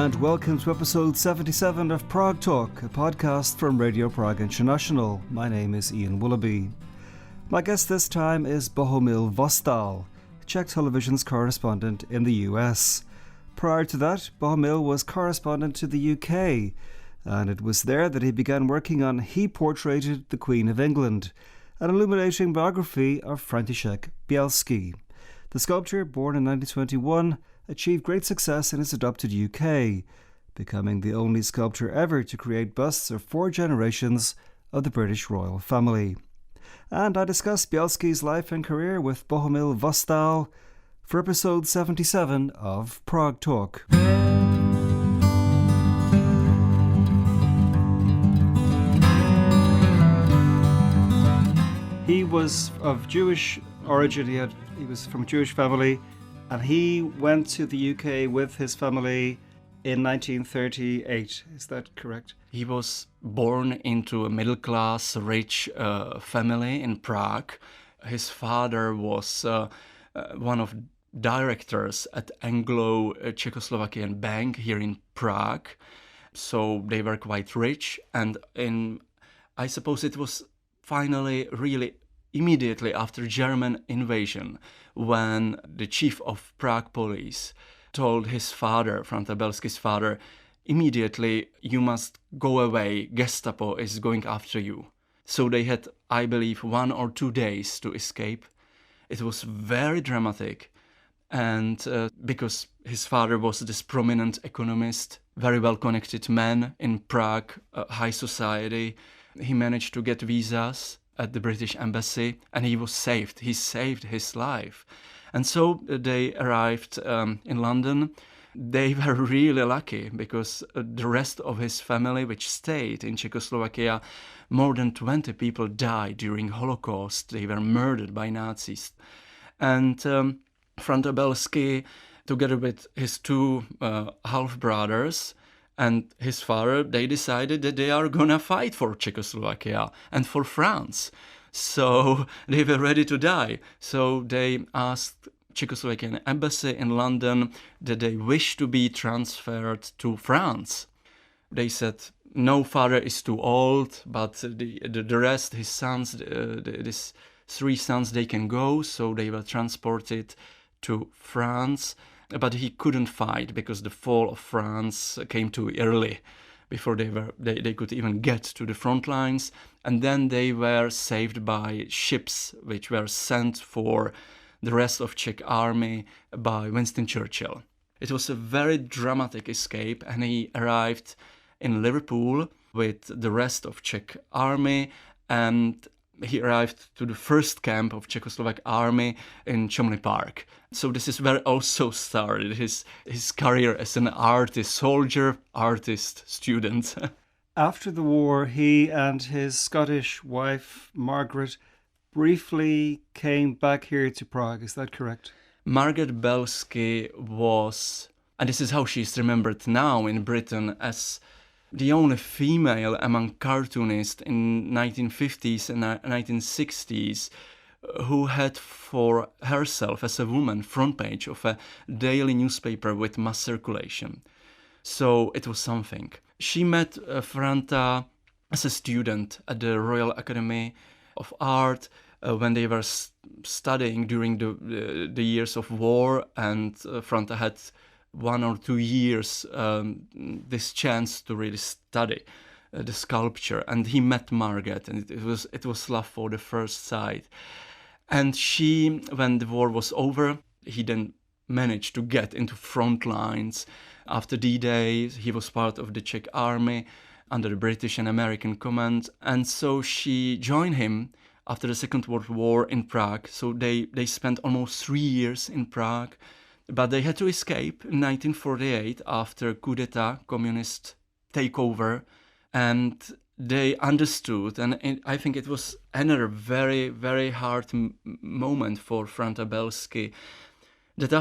and welcome to episode 77 of Prague Talk, a podcast from Radio Prague International. My name is Ian Willoughby. My guest this time is Bohumil Vostal, Czech television's correspondent in the US. Prior to that, Bohumil was correspondent to the UK, and it was there that he began working on He Portraited the Queen of England, an illuminating biography of František Bělský. The sculptor, born in 1921, achieved great success in his adopted UK, becoming the only sculptor ever to create busts of 4 generations of the British royal family. And I discuss Bělský's life and career with Bohumil Vostal for episode 77 of Prague Talk. He was of Jewish origin. He was from a Jewish family, and he went to the UK with his family in 1938. Is that correct? He was born into a middle-class, rich family in Prague. His father was one of directors at Anglo-Czechoslovakian Bank here in Prague. So they were quite rich, and I suppose it was finally really immediately after German invasion when the chief of Prague police told his father, Franta Bělský's father, immediately, you must go away, Gestapo is going after you. So they had, I believe, 1 or 2 days to escape. It was very dramatic, and because his father was this prominent economist, very well-connected man in Prague, high society, he managed to get visas at the British embassy, and he was saved. He saved his life. And so they arrived in London. They were really lucky because the rest of his family, which stayed in Czechoslovakia, more than 20 people died during Holocaust. They were murdered by Nazis. And Franta Bělský, together with his 2 half-brothers, and his father, they decided that they are gonna fight for Czechoslovakia and for France. So they were ready to die. So they asked Czechoslovakian embassy in London that they wish to be transferred to France. They said, no, father is too old, but the rest, his sons, these 3 sons, they can go. So they were transported to France. But he couldn't fight because the fall of France came too early before they could even get to the front lines. And then they were saved by ships which were sent for the rest of Czech army by Winston Churchill. It was a very dramatic escape, and he arrived in Liverpool with the rest of Czech army, and he arrived to the first camp of Czechoslovak army in Chomley Park. So this is where also started his career as an artist, soldier, artist, student. After the war, he and his Scottish wife, Margaret, briefly came back here to Prague. Is that correct? Margaret Bělský was, and this is how she's remembered now in Britain, as the only female among cartoonists in 1950s and 1960s who had for herself as a woman front page of a daily newspaper with mass circulation. So it was something. She met Franta as a student at the Royal Academy of Art when they were studying during the years of war, and Franta had 1 or 2 years this chance to really study the sculpture, and he met Margaret, and it was love for the first sight. And she, when the war was over, he then managed to get into front lines. After D-Day, he was part of the Czech army under the British and American command, and so she joined him after the Second World War in Prague. So they spent almost 3 years in Prague. But they had to escape in 1948 after coup d'etat, communist takeover, and they understood, and I think it was another very, very hard moment for Franta Bělský, that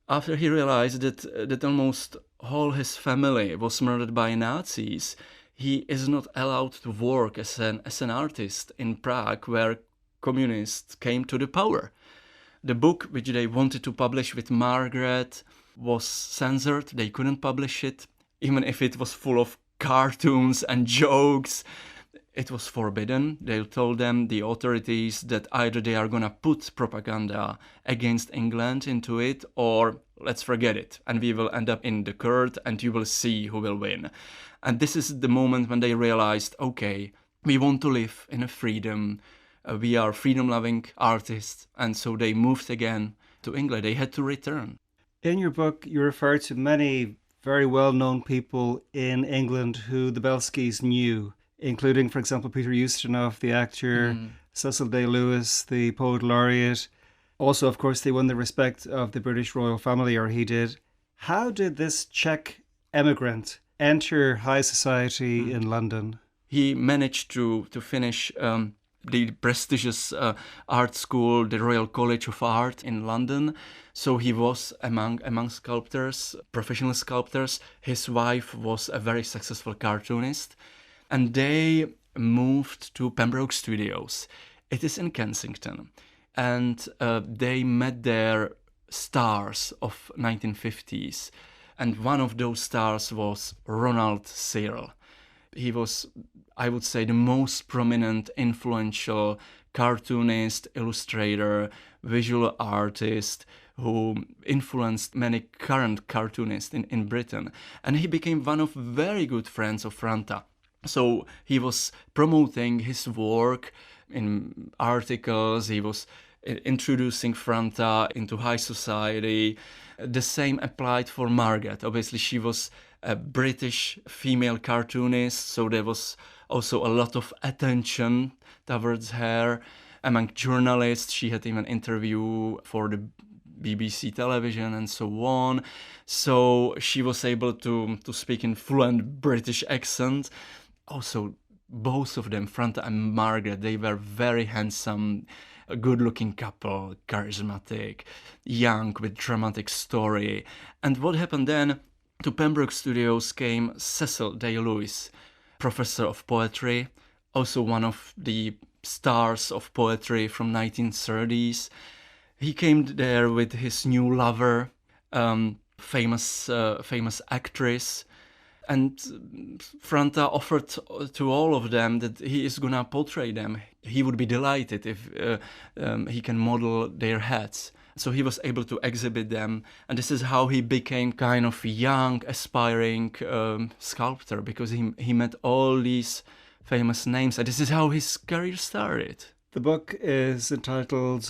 after he realized that almost all his family was murdered by Nazis, he is not allowed to work as an artist in Prague, where communists came to the power. The book which they wanted to publish with Margaret was censored. They couldn't publish it. even if it was full of cartoons and jokes. It was forbidden. They told them, the authorities, that either they are gonna put propaganda against England into it, or let's forget it, and we will end up in the court and you will see who will win. And this is the moment when they realized, okay, we want to live in a freedom. We are freedom-loving artists, and so they moved again to England. They had to return. In your book, you refer to many very well-known people in England who the Bělskys knew, including, for example, Peter Ustinov, the actor, Cecil Day-Lewis, the poet laureate. Also, of course, they won the respect of the British royal family, or he did. How did this Czech emigrant enter high society in London? He managed to finish the prestigious art school, the Royal College of Art in London. So he was among sculptors, professional sculptors. His wife was a very successful cartoonist. And they moved to Pembroke Studios. It is in Kensington. And they met their stars of 1950s. And one of those stars was Ronald Searle. He was, I would say, the most prominent, influential cartoonist, illustrator, visual artist who influenced many current cartoonists in Britain. And he became one of very good friends of Franta. So he was promoting his work in articles, he was introducing Franta into high society. The same applied for Margaret. Obviously, she was a British female cartoonist, so there was also a lot of attention towards her. Among journalists, she had even an interview for the BBC television and so on. So she was able to speak in fluent British accent. Also, both of them, Franta and Margaret, they were very handsome, a good-looking couple, charismatic, young, with dramatic story. And what happened then? To Pembroke Studios came Cecil Day-Lewis, professor of poetry, also one of the stars of poetry from 1930s. He came there with his new lover, famous actress. And Franta offered to all of them that he is gonna portray them. He would be delighted if he can model their heads. So he was able to exhibit them. And this is how he became kind of young, aspiring sculptor, because he met all these famous names. And this is how his career started. The book is entitled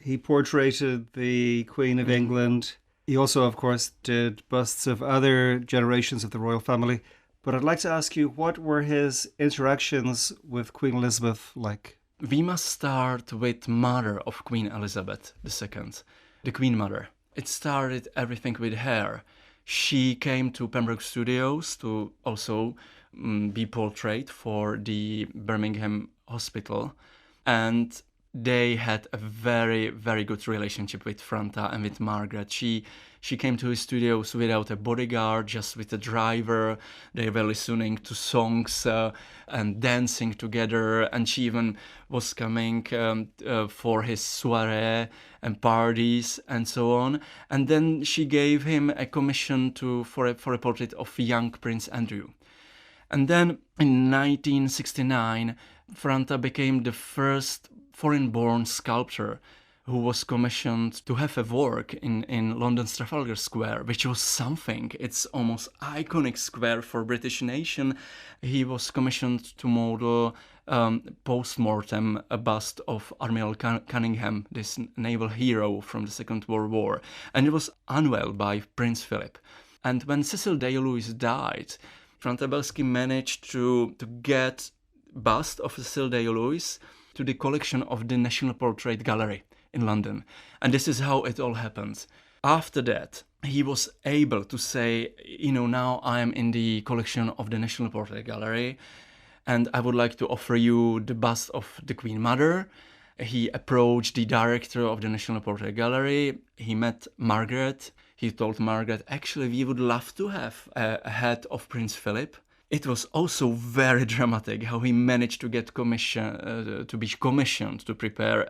He Portraited the Queen of England. He also, of course, did busts of other generations of the royal family. But I'd like to ask you, what were his interactions with Queen Elizabeth like? We must start with mother of Queen Elizabeth II, the Queen Mother. It started everything with her. She came to Pembroke Studios to also be portrayed for the Birmingham Hospital. And they had a very, very good relationship with Franta and with Margaret. She came to his studios without a bodyguard, just with a driver. They were listening to songs and dancing together. And she even was coming for his soiree and parties and so on. And then she gave him a commission for a portrait of young Prince Andrew. And then in 1969, Franta became the first foreign-born sculptor who was commissioned to have a work in London Trafalgar Square, which was something. It's almost iconic square for British nation. He was commissioned to model post-mortem a bust of Admiral Cunningham, this naval hero from the Second World War. And it was unveiled by Prince Philip. And when Cecil Day-Lewis died, Franta Bělský managed to get bust of Cecil Day-Lewis to the collection of the National Portrait Gallery in London. And this is how it all happened. After that, he was able to say, now I am in the collection of the National Portrait Gallery, and I would like to offer you the bust of the Queen Mother. He approached the director of the National Portrait Gallery. He met Margaret. He told Margaret, actually, we would love to have a head of Prince Philip. It was also very dramatic how he managed to get to be commissioned to prepare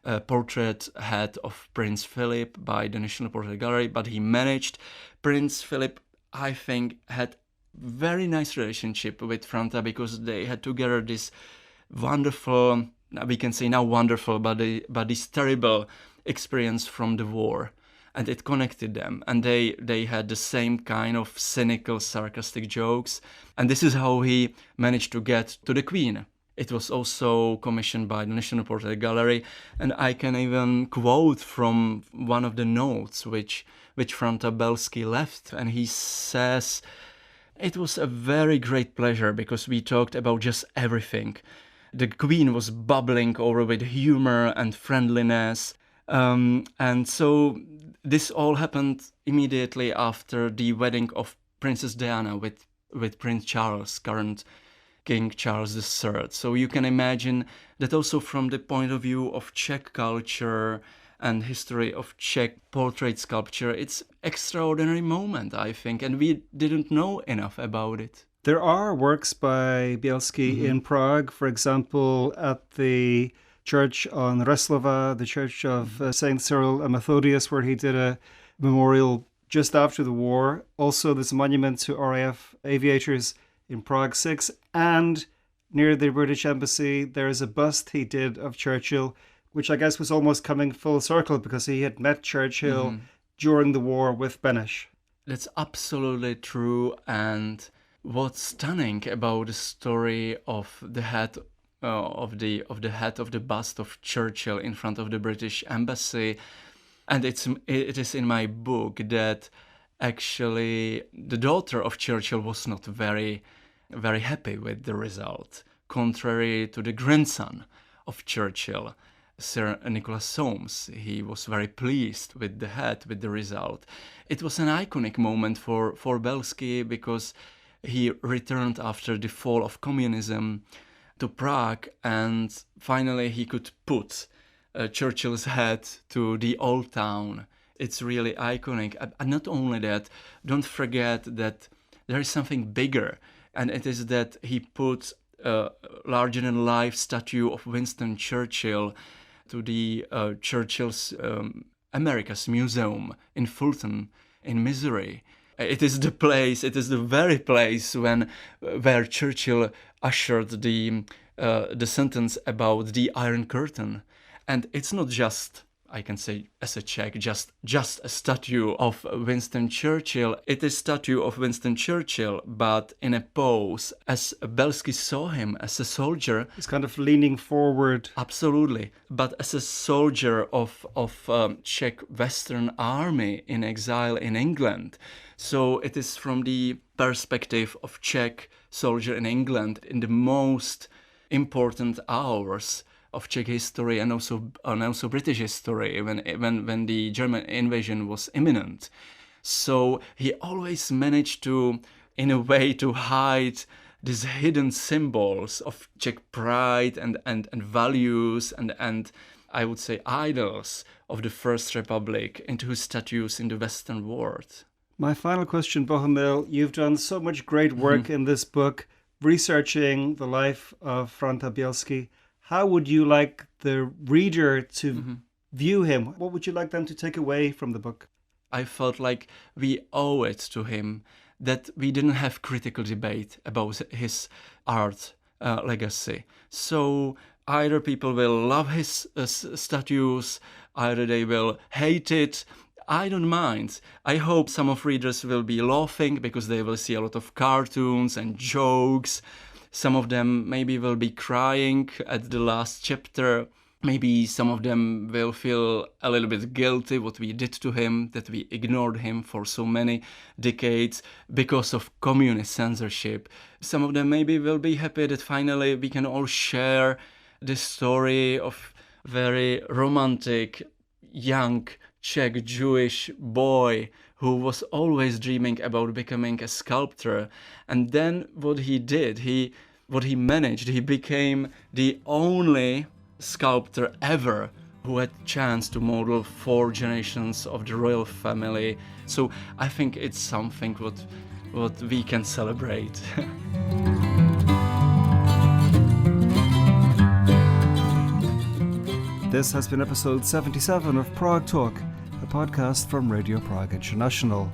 a portrait head of Prince Philip by the National Portrait Gallery, but he managed. Prince Philip I think, had very nice relationship with Franta because they had together this wonderful, we can say now wonderful, but this terrible experience from the war. And it connected them. And they had the same kind of cynical, sarcastic jokes. And this is how he managed to get to the Queen. It was also commissioned by the National Portrait Gallery. And I can even quote from one of the notes which Franta Bělský left. And he says, "It was a very great pleasure because we talked about just everything. The Queen was bubbling over with humor and friendliness. And so this all happened immediately after the wedding of Princess Diana with Prince Charles, current King Charles III. So you can imagine that also from the point of view of Czech culture and history of Czech portrait sculpture, it's extraordinary moment, I think, and we didn't know enough about it. There are works by Bělský in Prague, for example, at the church on Reslova, the church of St. Cyril and Methodius, where he did a memorial just after the war. Also, there's a monument to RAF aviators in Prague 6. And near the British Embassy, there is a bust he did of Churchill, which I guess was almost coming full circle because he had met Churchill during the war with Beneš. That's absolutely true. And what's stunning about the story of the head of the head of the bust of Churchill in front of the British Embassy, and it is in my book that actually the daughter of Churchill was not very happy with the result, contrary to the grandson of Churchill, Sir Nicholas Soames. He was very pleased with the head, with the result. It was an iconic moment for Bělský because he returned after the fall of communism to Prague, and finally he could put Churchill's head to the old town. It's really iconic. And not only that, don't forget that there is something bigger, and it is that he put a larger-than-life statue of Winston Churchill to the Churchill's America's Museum in Fulton, in Missouri. It is the very place where Churchill ushered the sentence about the Iron Curtain. And it's not just, I can say as a Czech, just a statue of Winston Churchill. It is a statue of Winston Churchill, but in a pose as Bělský saw him as a soldier. He's kind of leaning forward. Absolutely. But as a soldier of Czech Western Army in exile in England. So it is from the perspective of Czech soldier in England in the most important hours of Czech history and also British history when the German invasion was imminent. So he always managed to, in a way, to hide these hidden symbols of Czech pride and values and I would say idols of the First Republic into his statues in the Western world. My final question, Bohumil, you've done so much great work in this book, researching the life of Franta Bělský. How would you like the reader to view him? What would you like them to take away from the book? I felt like we owe it to him that we didn't have critical debate about his art legacy. So either people will love his statues, either they will hate it. I don't mind. I hope some of readers will be laughing because they will see a lot of cartoons and jokes. Some of them maybe will be crying at the last chapter. Maybe some of them will feel a little bit guilty what we did to him, that we ignored him for so many decades because of communist censorship. Some of them maybe will be happy that finally we can all share this story of very romantic, young Czech Jewish boy who was always dreaming about becoming a sculptor. And then what he did, he became the only sculptor ever who had chance to model 4 generations of the royal family. So I think it's something what we can celebrate. This has been episode 77 of Prague Talk, a podcast from Radio Prague International.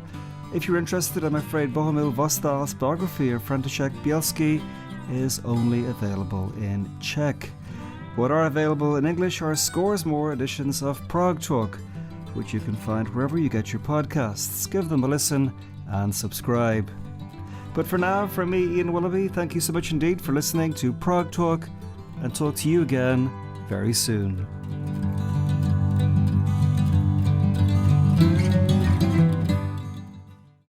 If you're interested, I'm afraid Bohumil Vostal's biography of František Bělský is only available in Czech. What are available in English are scores more editions of Prague Talk, which you can find wherever you get your podcasts. Give them a listen and subscribe. But for now, from me, Ian Willoughby, thank you so much indeed for listening to Prague Talk, and talk to you again very soon.